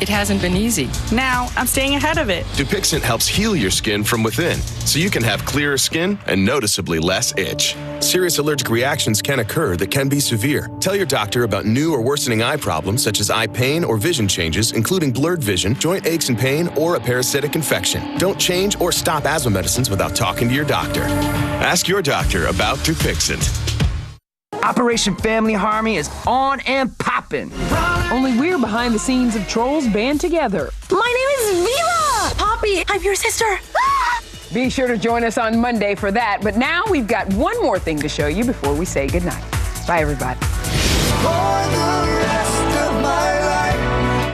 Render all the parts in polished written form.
It hasn't been easy. Now I'm staying ahead of it. Dupixent helps heal your skin from within, so you can have clearer skin and noticeably less itch. Serious allergic reactions can occur that can be severe. Tell your doctor about new or worsening eye problems such as eye pain or vision changes, including blurred vision, joint aches and pain, or a parasitic infection. Don't change or stop asthma medicines without talking to your doctor. Ask your doctor about Dupixent. Operation Family Harmony is on and popping. Only we're behind the scenes of Trolls Band Together. My name is Viva! Poppy, I'm your sister. Be sure to join us on Monday for that. But now we've got one more thing to show you before we say goodnight. Bye, everybody.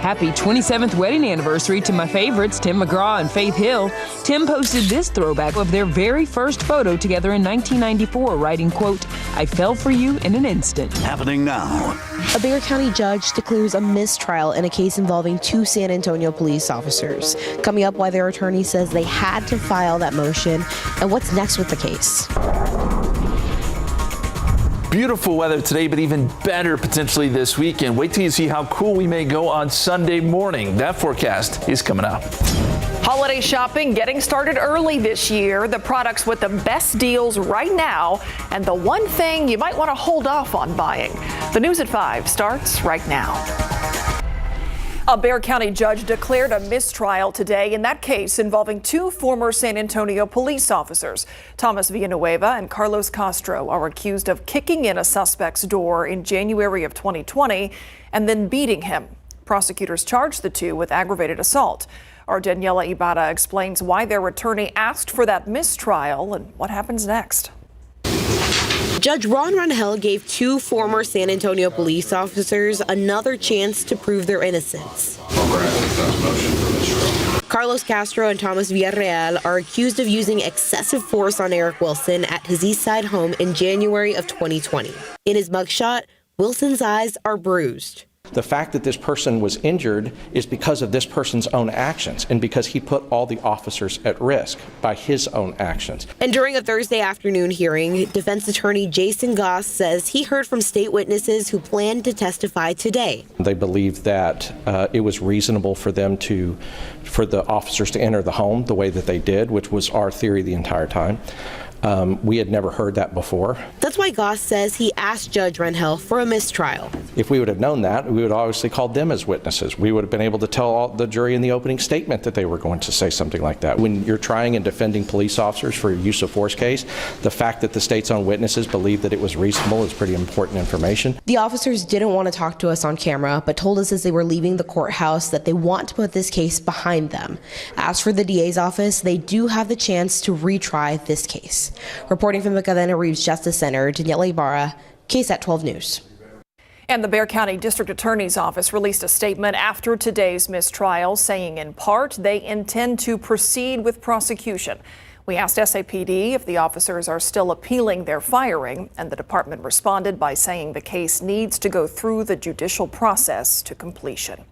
Happy 27th wedding anniversary to my favorites, Tim McGraw and Faith Hill. Tim posted this throwback of their very first photo together in 1994, writing, quote, "I fell for you in an instant." Happening now. A Bexar County judge declares a mistrial in a case involving 2 San Antonio police officers. Coming up, why their attorney says they had to file that motion and what's next with the case. Beautiful weather today, but even better potentially this weekend. Wait till you see how cool we may go on Sunday morning. That forecast is coming up. Holiday shopping getting started early this year. The products with the best deals right now, and the one thing you might want to hold off on buying. The news at 5 starts right now. A Bexar County judge declared a mistrial today in that case involving 2 former San Antonio police officers. Thomas Villanueva and Carlos Castro are accused of kicking in a suspect's door in January of 2020 and then beating him. Prosecutors charged the 2 with aggravated assault. Our Daniela Ibarra explains why their attorney asked for that mistrial and what happens next. Judge Ron Rangel gave 2 former San Antonio police officers another chance to prove their innocence. Carlos Castro and Thomas Villarreal are accused of using excessive force on Eric Wilson at his East Side home in January of 2020. In his mugshot, Wilson's eyes are bruised. The fact that this person was injured is because of this person's own actions and because he put all the officers at risk by his own actions. And during a Thursday afternoon hearing, defense attorney Jason Goss says he heard from state witnesses who planned to testify today. They believed that it was reasonable for the officers to enter the home the way that they did, which was our theory the entire time. We had never heard that before. That's why Goss says he asked Judge Rangel for a mistrial. If we would have known that, we would obviously call them as witnesses. We would have been able to tell the jury in the opening statement that they were going to say something like that. When you're trying and defending police officers for a use of force case, the fact that the state's own witnesses believe that it was reasonable is pretty important information. The officers didn't want to talk to us on camera, but told us as they were leaving the courthouse that they want to put this case behind them. As for the DA's office, they do have the chance to retry this case. Reporting from the Cadena Reeves Justice Center, Daniela Ibarra, KSAT 12 News. And the Bexar County District Attorney's Office released a statement after today's mistrial, saying in part they intend to proceed with prosecution. We asked SAPD if the officers are still appealing their firing, and the department responded by saying the case needs to go through the judicial process to completion.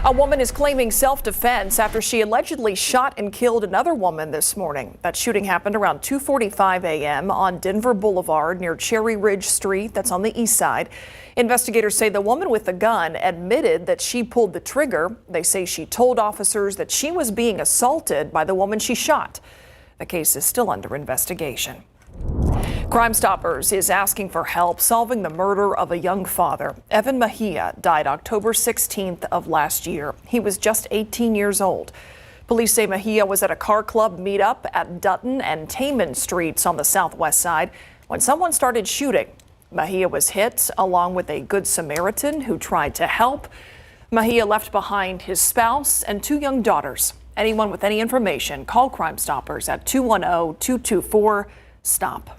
A woman is claiming self-defense after she allegedly shot and killed another woman this morning. That shooting happened around 2:45 a.m. on Denver Boulevard near Cherry Ridge Street. That's on the east side. Investigators say the woman with the gun admitted that she pulled the trigger. They say she told officers that she was being assaulted by the woman she shot. The case is still under investigation. Crime Stoppers is asking for help solving the murder of a young father. Evan Mejia died October 16th of last year. He was just 18 years old. Police say Mejia was at a car club meetup at Dutton and Taman Streets on the southwest side when someone started shooting. Mejia was hit along with a Good Samaritan who tried to help. Mejia left behind his spouse and 2 young daughters. Anyone with any information, call Crime Stoppers at 210-224-STOP.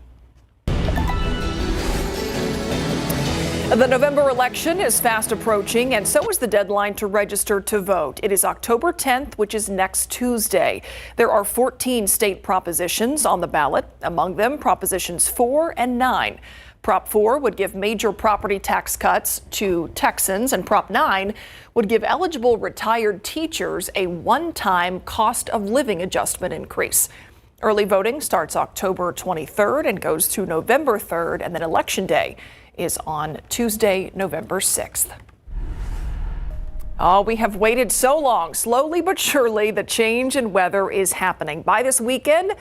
The November election is fast approaching, and so is the deadline to register to vote. It is October 10th, which is next Tuesday. There are 14 state propositions on the ballot, among them Propositions 4 and 9. Prop 4 would give major property tax cuts to Texans, and Prop 9 would give eligible retired teachers a one-time cost of living adjustment increase. Early voting starts October 23rd and goes to November 3rd, and then Election Day is on Tuesday, November 6th. Oh, we have waited so long. Slowly but surely, the change in weather is happening. By this weekend,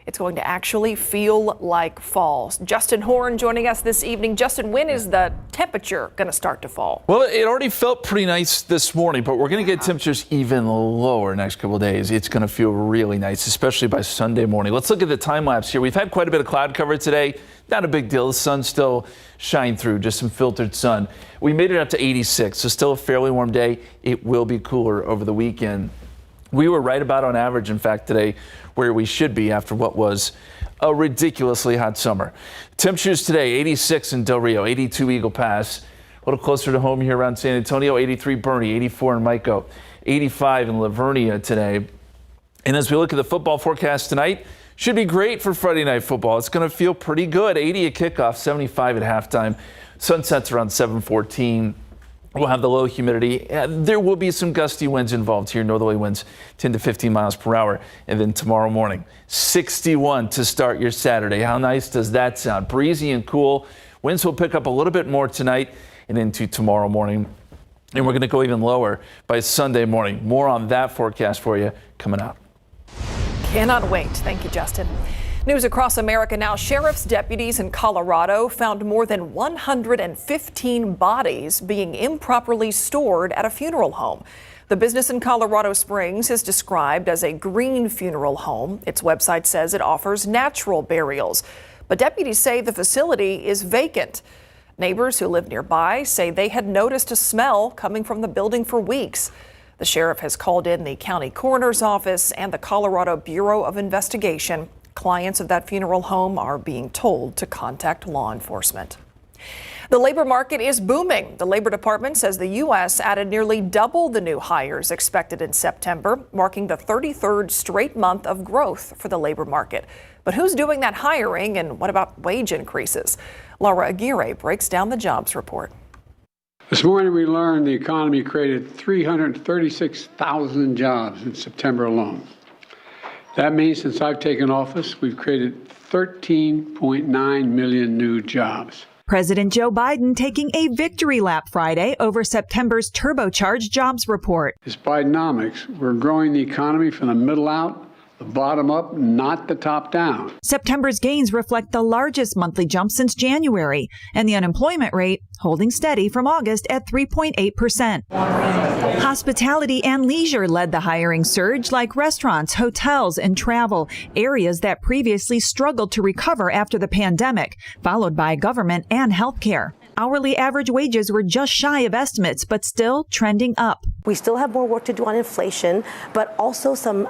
it's going to actually feel like fall. Justin Horn joining us this evening. Justin, when is the temperature going to start to fall? Well, it already felt pretty nice this morning, but we're going to get temperatures even lower next couple of days. It's going to feel really nice, especially by Sunday morning. Let's look at the time lapse here. We've had quite a bit of cloud cover today. Not a big deal. The sun's still shining through, just some filtered sun. We made it up to 86, so still a fairly warm day. It will be cooler over the weekend. We were right about on average, in fact, today where we should be after what was a ridiculously hot summer. Temperatures today, 86 in Del Rio, 82 Eagle Pass, a little closer to home here around San Antonio, 83 Bernie, 84 in Mico, 85 in Livonia today. And as we look at the football forecast tonight, should be great for Friday night football. It's going to feel pretty good. 80 at kickoff, 75 at halftime. Sunsets around 7:14. We'll have the low humidity. There will be some gusty winds involved here, northerly winds 10 to 15 miles per hour. And then tomorrow morning, 61 to start your Saturday. How nice does that sound? Breezy and cool. Winds will pick up a little bit more tonight and into tomorrow morning. And we're going to go even lower by Sunday morning. More on that forecast for you coming up. Cannot wait. Thank you, Justin. News across America now. Sheriff's deputies in Colorado found more than 115 bodies being improperly stored at a funeral home. The business in Colorado Springs is described as a green funeral home. Its website says it offers natural burials, but deputies say the facility is vacant. Neighbors who live nearby say they had noticed a smell coming from the building for weeks. The sheriff has called in the county coroner's office and the Colorado Bureau of Investigation. Clients of that funeral home are being told to contact law enforcement. The labor market is booming. The Labor Department says the U.S. added nearly double the new hires expected in September, marking the 33rd straight month of growth for the labor market. But who's doing that hiring, and what about wage increases? Laura Aguirre breaks down the jobs report. This morning we learned the economy created 336,000 jobs in September alone. That means since I've taken office, we've created 13.9 million new jobs. President Joe Biden taking a victory lap Friday over September's turbocharged jobs report. It's Bidenomics. We're growing the economy from the middle out, the bottom up, not the top down. September's gains reflect the largest monthly jump since January, and the unemployment rate holding steady from August at 3.8%. Hospitality and leisure led the hiring surge, like restaurants, hotels, and travel, areas that previously struggled to recover after the pandemic, followed by government and healthcare. Hourly average wages were just shy of estimates, but still trending up. We still have more work to do on inflation, but also some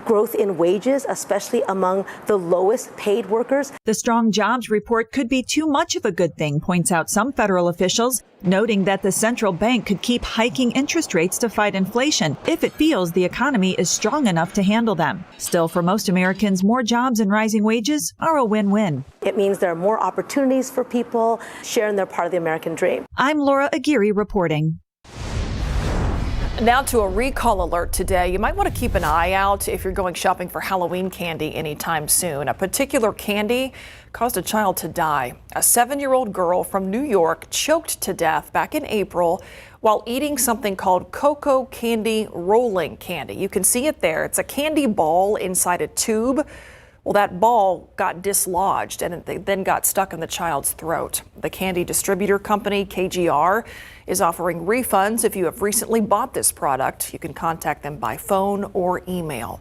growth in wages, especially among the lowest paid workers. The strong jobs report could be too much of a good thing, points out some federal officials, noting that the central bank could keep hiking interest rates to fight inflation if it feels the economy is strong enough to handle them. Still, for most Americans, more jobs and rising wages are a win-win. It means there are more opportunities for people sharing their part of the American dream. I'm Laura Aguirre reporting. Now to a recall alert today. You might want to keep an eye out if you're going shopping for Halloween candy anytime soon. A particular candy caused a child to die. A 7-year-old girl from New York choked to death back in April while eating something called cocoa candy rolling candy. You can see it there. It's a candy ball inside a tube. Well, that ball got dislodged and it then got stuck in the child's throat. The candy distributor company, KGR, is offering refunds if you have recently bought this product. You can contact them by phone or email.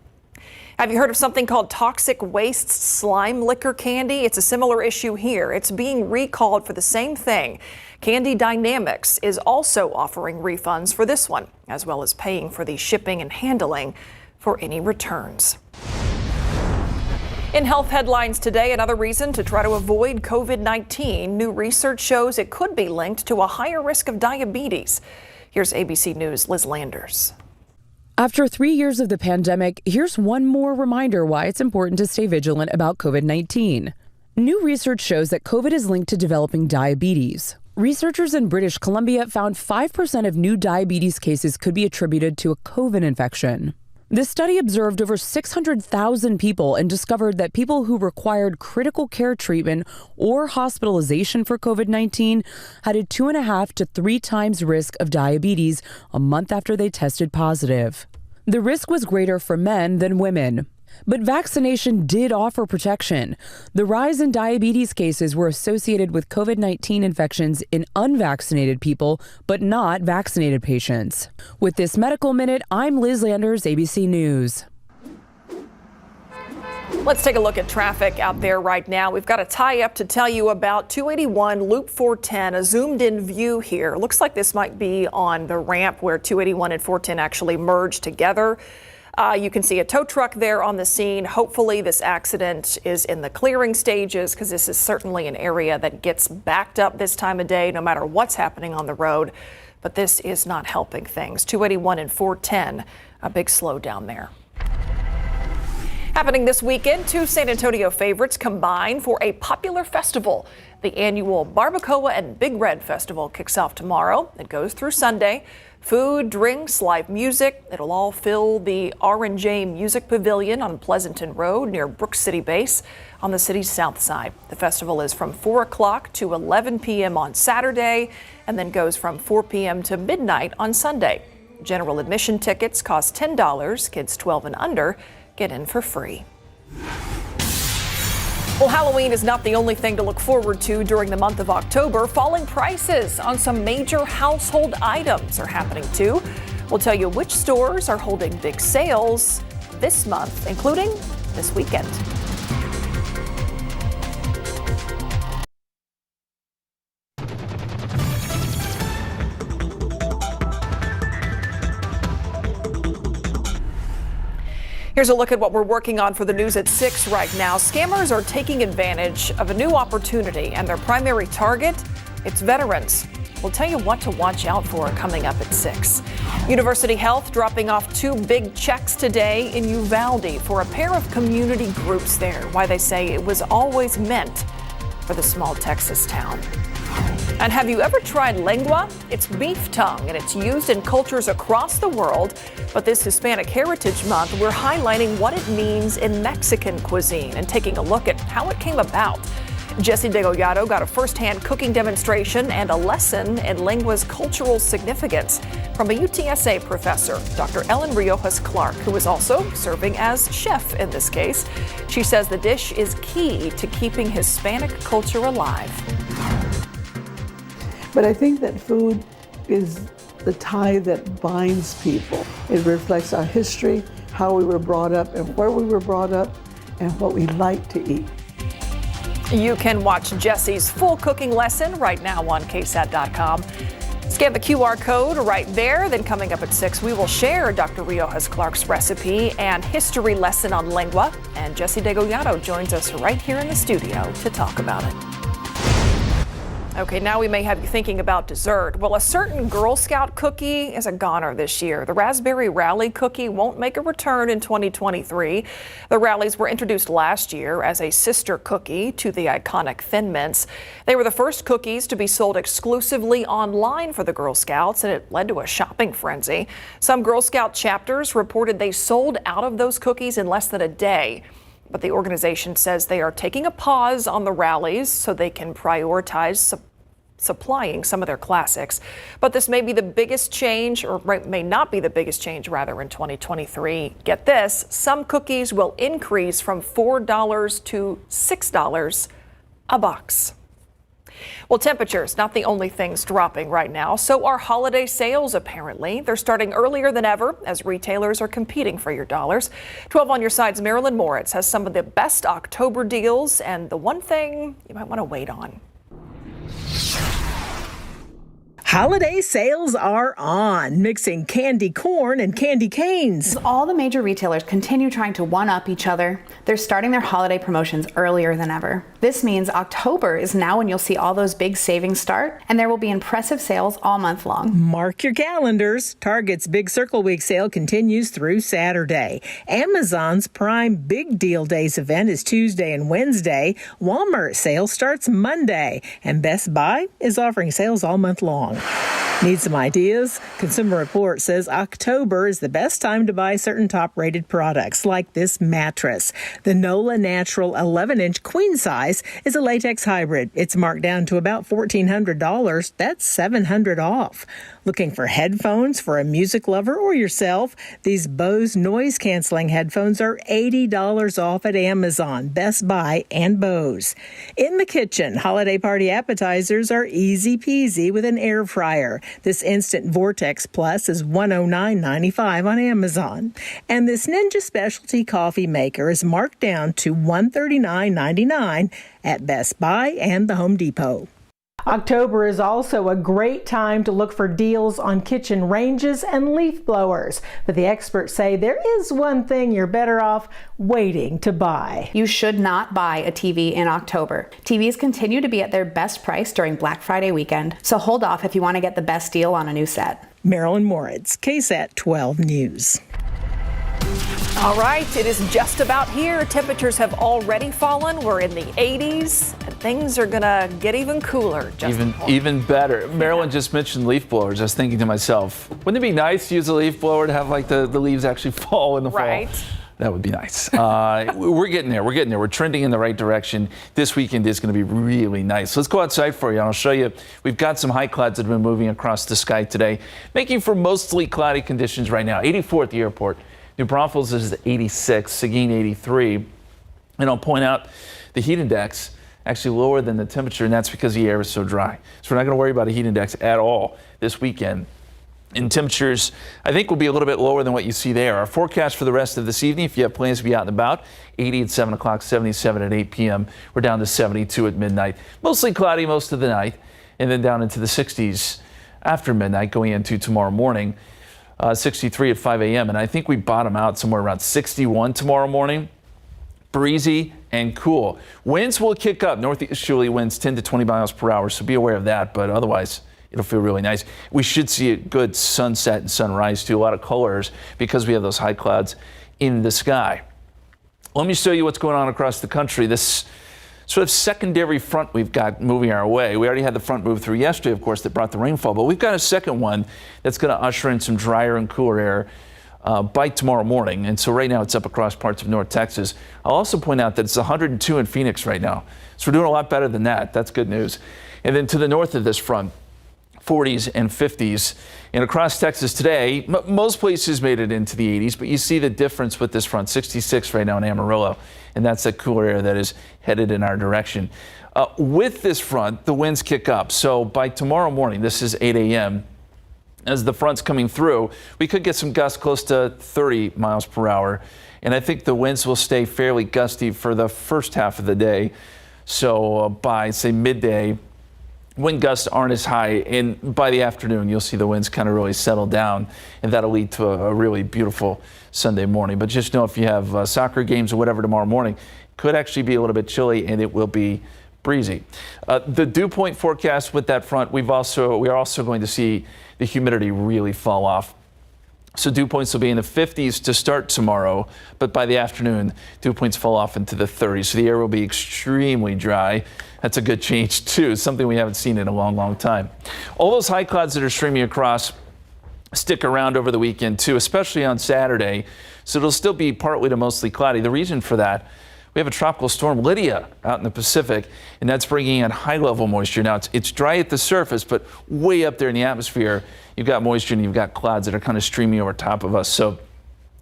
Have you heard of something called toxic waste slime liquor candy? It's a similar issue here. It's being recalled for the same thing. Candy Dynamics is also offering refunds for this one, as well as paying for the shipping and handling for any returns. In health headlines today, another reason to try to avoid COVID-19. New research shows it could be linked to a higher risk of diabetes. Here's ABC News' Liz Landers. After 3 years of the pandemic, here's one more reminder why it's important to stay vigilant about COVID-19. New research shows that COVID is linked to developing diabetes. Researchers in British Columbia found 5% of new diabetes cases could be attributed to a COVID infection. This study observed over 600,000 people and discovered that people who required critical care treatment or hospitalization for COVID-19 had a 2.5 to 3 times risk of diabetes a month after they tested positive. The risk was greater for men than women. But vaccination did offer protection. The rise in diabetes cases were associated with COVID-19 infections in unvaccinated people, but not vaccinated patients. With this Medical Minute, I'm Liz Landers, ABC News. Let's take a look at traffic out there right now. We've got a tie-up to tell you about 281 Loop 410, a zoomed-in view here. Looks like this might be on the ramp where 281 and 410 actually merge together. You can see a tow truck there on the scene. Hopefully this accident is in the clearing stages, because this is certainly an area that gets backed up this time of day, no matter what's happening on the road. But this is not helping things. 281 and 410, a big slowdown there. Happening this weekend, 2 San Antonio favorites combine for a popular festival. The annual Barbacoa and Big Red Festival kicks off tomorrow. It goes through Sunday. Food, drinks, live music. It'll all fill the R&J Music Pavilion on Pleasanton Road near Brooks City Base on the city's south side. The festival is from 4 o'clock to 11 p.m. on Saturday and then goes from 4 p.m. to midnight on Sunday. General admission tickets cost $10. Kids 12 and under get in for free. Well, Halloween is not the only thing to look forward to during the month of October. Falling prices on some major household items are happening too. We'll tell you which stores are holding big sales this month, including this weekend. Here's a look at what we're working on for the news at 6 right now. Scammers are taking advantage of a new opportunity, and their primary target, it's veterans. We'll tell you what to watch out for coming up at 6. University Health dropping off 2 big checks today in Uvalde for a pair of community groups there. Why they say it was always meant for the small Texas town. And have you ever tried lengua? It's beef tongue, and it's used in cultures across the world. But this Hispanic Heritage Month, we're highlighting what it means in Mexican cuisine and taking a look at how it came about. Jesse Degollado got a first-hand cooking demonstration and a lesson in lengua's cultural significance from a UTSA professor, Dr. Ellen Riojas Clark, who is also serving as chef in this case. She says the dish is key to keeping Hispanic culture alive. But I think that food is the tie that binds people. It reflects our history, how we were brought up and where we were brought up, and what we like to eat. You can watch Jesse's full cooking lesson right now on KSAT.com. Scan the QR code right there. Then coming up at 6, we will share Dr. Riojas Clark's recipe and history lesson on lengua. And Jesse Degollado joins us right here in the studio to talk about it. Okay, now we may have you thinking about dessert. Well, a certain Girl Scout cookie is a goner this year. The Raspberry Rally cookie won't make a return in 2023. The Rallies were introduced last year as a sister cookie to the iconic Thin Mints. They were the first cookies to be sold exclusively online for the Girl Scouts, and it led to a shopping frenzy. Some Girl Scout chapters reported they sold out of those cookies in less than a day. But the organization says they are taking a pause on the rallies so they can prioritize supplying some of their classics. But this may be the biggest change, or may not be the biggest change, rather, in 2023. Get this, some cookies will increase from $4 to $6 a box. Well, temperatures, not the only things dropping right now. So are holiday sales, apparently. They're starting earlier than ever as retailers are competing for your dollars. 12 on your side's Marilyn Moritz has some of the best October deals and the one thing you might want to wait on. Holiday sales are on, mixing candy corn and candy canes. All the major retailers continue trying to one-up each other. They're starting their holiday promotions earlier than ever. This means October is now when you'll see all those big savings start, and there will be impressive sales all month long. Mark your calendars. Target's Big Circle Week sale continues through Saturday. Amazon's Prime Big Deal Days event is Tuesday and Wednesday. Walmart sale starts Monday, and Best Buy is offering sales all month long. Need some ideas? Consumer Report says October is the best time to buy certain top-rated products like this mattress. The NOLA Natural 11-inch queen size is a latex hybrid. It's marked down to about $1,400. That's $700 off. Looking for headphones for a music lover or yourself? These Bose noise-canceling headphones are $80 off at Amazon, Best Buy, and Bose. In the kitchen, holiday party appetizers are easy peasy with an air fryer. This Instant Vortex Plus is $109.95 on Amazon. And this Ninja Specialty coffee maker is marked down to $139.99 at Best Buy and the Home Depot. October is also a great time to look for deals on kitchen ranges and leaf blowers. But the experts say there is one thing you're better off waiting to buy. You should not buy a TV in October. TVs continue to be at their best price during Black Friday weekend, so hold off if you want to get the best deal on a new set. Marilyn Moritz, KSAT 12 News. All right, it is just about here. Temperatures have already fallen. We're in the 80s, and things are going to get even cooler. Even better. Marilyn just mentioned leaf blowers. I was thinking to myself, wouldn't it be nice to use a leaf blower to have like the leaves actually fall in the fall? That would be nice. We're getting there. We're trending in the right direction. This weekend is going to be really nice. Let's go outside for you, and I'll show you. We've got some high clouds that have been moving across the sky today, making for mostly cloudy conditions right now. 84 at the airport. New Braunfels is 86, Seguin 83. And I'll point out the heat index actually lower than the temperature, and that's because the air is so dry. So we're not going to worry about a heat index at all this weekend. And temperatures, I think, will be a little bit lower than what you see there. Our forecast for the rest of this evening, if you have plans to be out and about, 80 at 7 o'clock, 77 at 8 p.m. We're down to 72 at midnight. Mostly cloudy most of the night, and then down into the 60s after midnight going into tomorrow morning. 63 at 5 a.m. And I think we bottom out somewhere around 61 tomorrow morning. Breezy and cool. Winds will kick up. Northeasterly winds 10 to 20 miles per hour, so be aware of that. But otherwise, it'll feel really nice. We should see a good sunset and sunrise too. A lot of colors because we have those high clouds in the sky. Let me show you what's going on across the country. This sort of secondary front we've got moving our way. We already had the front move through yesterday, of course, that brought the rainfall, but we've got a second one that's going to usher in some drier and cooler air by tomorrow morning. And so right now it's up across parts of North Texas. I'll also point out that it's 102 in Phoenix right now. So we're doing a lot better than that. That's good news. And then to the north of this front, 40s and 50s. And across Texas today, most places made it into the 80s, but you see the difference with this front, 66 right now in Amarillo. And that's that cooler air that is headed in our direction. With this front, the winds kick up. So by tomorrow morning, this is 8 a.m., as the front's coming through, we could get some gusts close to 30 miles per hour. And I think the winds will stay fairly gusty for the first half of the day. So by, say, midday, wind gusts aren't as high, and by the afternoon, you'll see the winds kind of really settle down, and that'll lead to a really beautiful Sunday morning. But just know if you have soccer games or whatever tomorrow morning, it could actually be a little bit chilly, and it will be breezy. The dew point forecast with that front, we are also going to see the humidity really fall off. So dew points will be in the 50s to start tomorrow, but by the afternoon, dew points fall off into the 30s. So the air will be extremely dry. That's a good change too, something we haven't seen in a long, long time. All those high clouds that are streaming across stick around over the weekend too, especially on Saturday. So it'll still be partly to mostly cloudy. The reason for that, we have a tropical storm, Lydia, out in the Pacific, and that's bringing in high-level moisture. Now, it's dry at the surface, but way up there in the atmosphere, you've got moisture and you've got clouds that are kind of streaming over top of us. So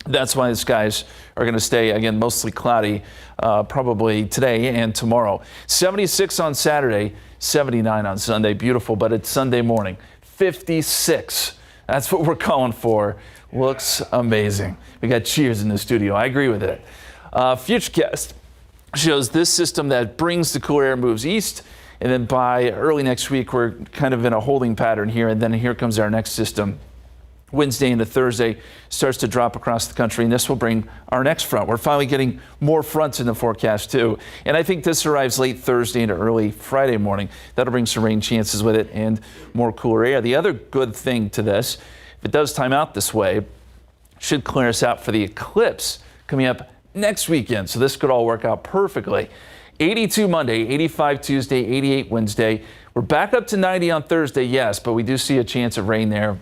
that's why the skies are going to stay, again, mostly cloudy, probably today and tomorrow. 76 on Saturday, 79 on Sunday. Beautiful, but it's Sunday morning. 56. That's what we're calling for. Looks amazing. We got cheers in the studio. I agree with it. Futurecast shows this system that brings the cooler air moves east, and then by early next week, we're kind of in a holding pattern here, and then here comes our next system Wednesday into Thursday starts to drop across the country, and this will bring our next front. We're finally getting more fronts in the forecast too, and I think this arrives late Thursday into early Friday morning. That'll bring some rain chances with it and more cooler air. The other good thing to this, if it does time out this way, should clear us out for the eclipse coming up next weekend. So this could all work out perfectly. 82 Monday, 85 Tuesday, 88 Wednesday. We're back up to 90 on Thursday, yes, but we do see a chance of rain there.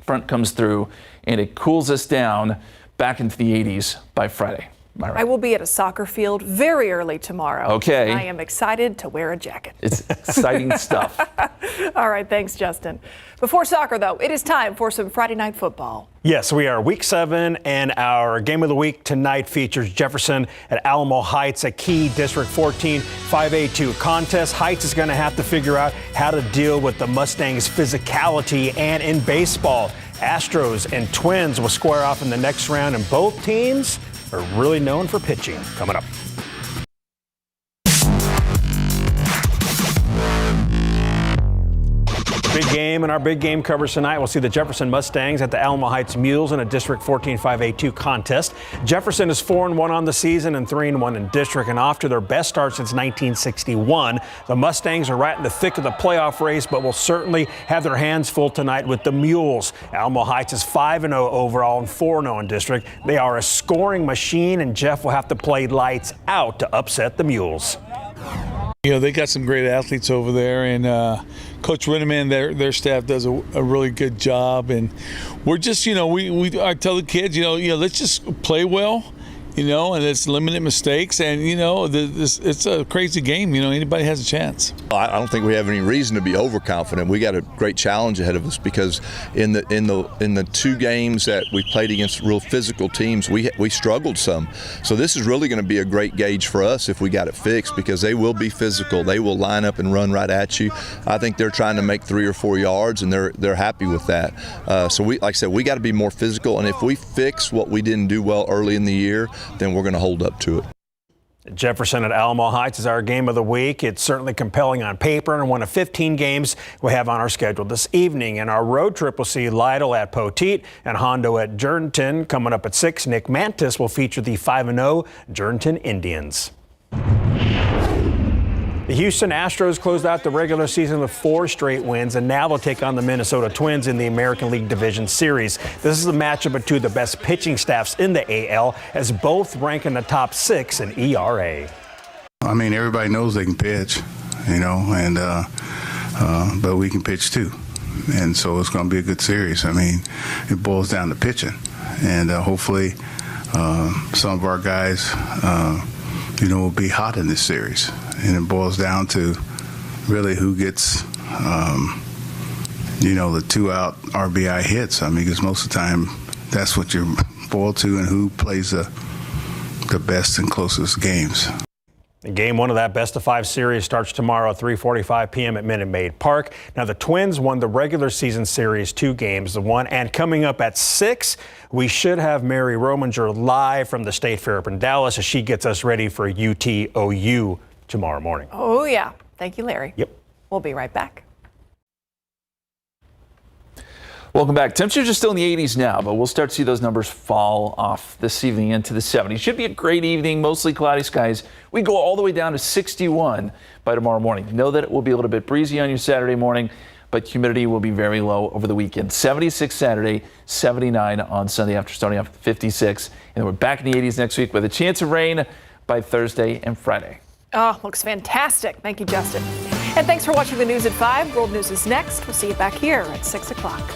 Front comes through and it cools us down back into the 80s by Friday. I will be at a soccer field very early tomorrow. Okay. I am excited to wear a jacket. It's exciting stuff. All right, thanks, Justin. Before soccer, though, it is time for some Friday night football. Yes, we are week 7, and our game of the week tonight features Jefferson at Alamo Heights, a key District 14 5A2 contest. Heights is going to have to figure out how to deal with the Mustangs' physicality, and in baseball, Astros and Twins will square off in the next round, and both teams are really known for pitching. Coming up. Big game in our big game coverage tonight. We'll see the Jefferson Mustangs at the Alamo Heights Mules in a District 14 5A2 contest. Jefferson is 4-1 on the season and 3-1 in district, and off to their best start since 1961. The Mustangs are right in the thick of the playoff race, but will certainly have their hands full tonight with the Mules. Alamo Heights is 5-0 overall and 4-0 in district. They are a scoring machine, and Jeff will have to play lights out to upset the Mules. You know, they got some great athletes over there, and Coach Rinneman, their staff does a really good job. And we're just, I tell the kids, let's just play well, and let's limit mistakes. And, it's a crazy game. Anybody has a chance. I don't think we have any reason to be overconfident. We got a great challenge ahead of us because in the 2 games that we played against real physical teams, we struggled some. So this is really going to be a great gauge for us if we got it fixed, because they will be physical. They will line up and run right at you. I think they're trying to make 3 or 4 yards, and they're happy with that. So like I said, we got to be more physical, and if we fix what we didn't do well early in the year, then we're going to hold up to it. Jefferson at Alamo Heights is our game of the week. It's certainly compelling on paper and one of 15 games we have on our schedule this evening. And our road trip will see Lytle at Poteet and Hondo at Jordanton. Coming up at 6, Nick Mantis will feature the 5-0 Jordanton Indians. The Houston Astros closed out the regular season with 4 straight wins, and now they'll take on the Minnesota Twins in the American League Division Series. This is a matchup of 2 of the best pitching staffs in the AL, as both rank in the top 6 in ERA. I mean, everybody knows they can pitch, and but we can pitch too. And so it's going to be a good series. I mean, it boils down to pitching, and hopefully some of our guys, will be hot in this series. And it boils down to really who gets, the 2-out RBI hits. I mean, because most of the time that's what you're boiled to, and who plays the best and closest games. Game 1 of that best-of-5 series starts tomorrow at 3:45 p.m. at Minute Maid Park. Now, the Twins won the regular season series 2 games to 1, and coming up at 6, we should have Mary Rominger live from the State Fair up in Dallas as she gets us ready for UTOU tomorrow morning. Oh, yeah. Thank you, Larry. Yep. We'll be right back. Welcome back. Temperatures are still in the 80s now, but we'll start to see those numbers fall off this evening into the 70s. Should be a great evening, mostly cloudy skies. We go all the way down to 61 by tomorrow morning. Know that it will be a little bit breezy on your Saturday morning, but humidity will be very low over the weekend. 76 Saturday, 79 on Sunday after starting off at 56. And then we're back in the 80s next week with a chance of rain by Thursday and Friday. Oh, looks fantastic. Thank you, Justin. And thanks for watching the news at 5. World News is next. We'll see you back here at 6 o'clock.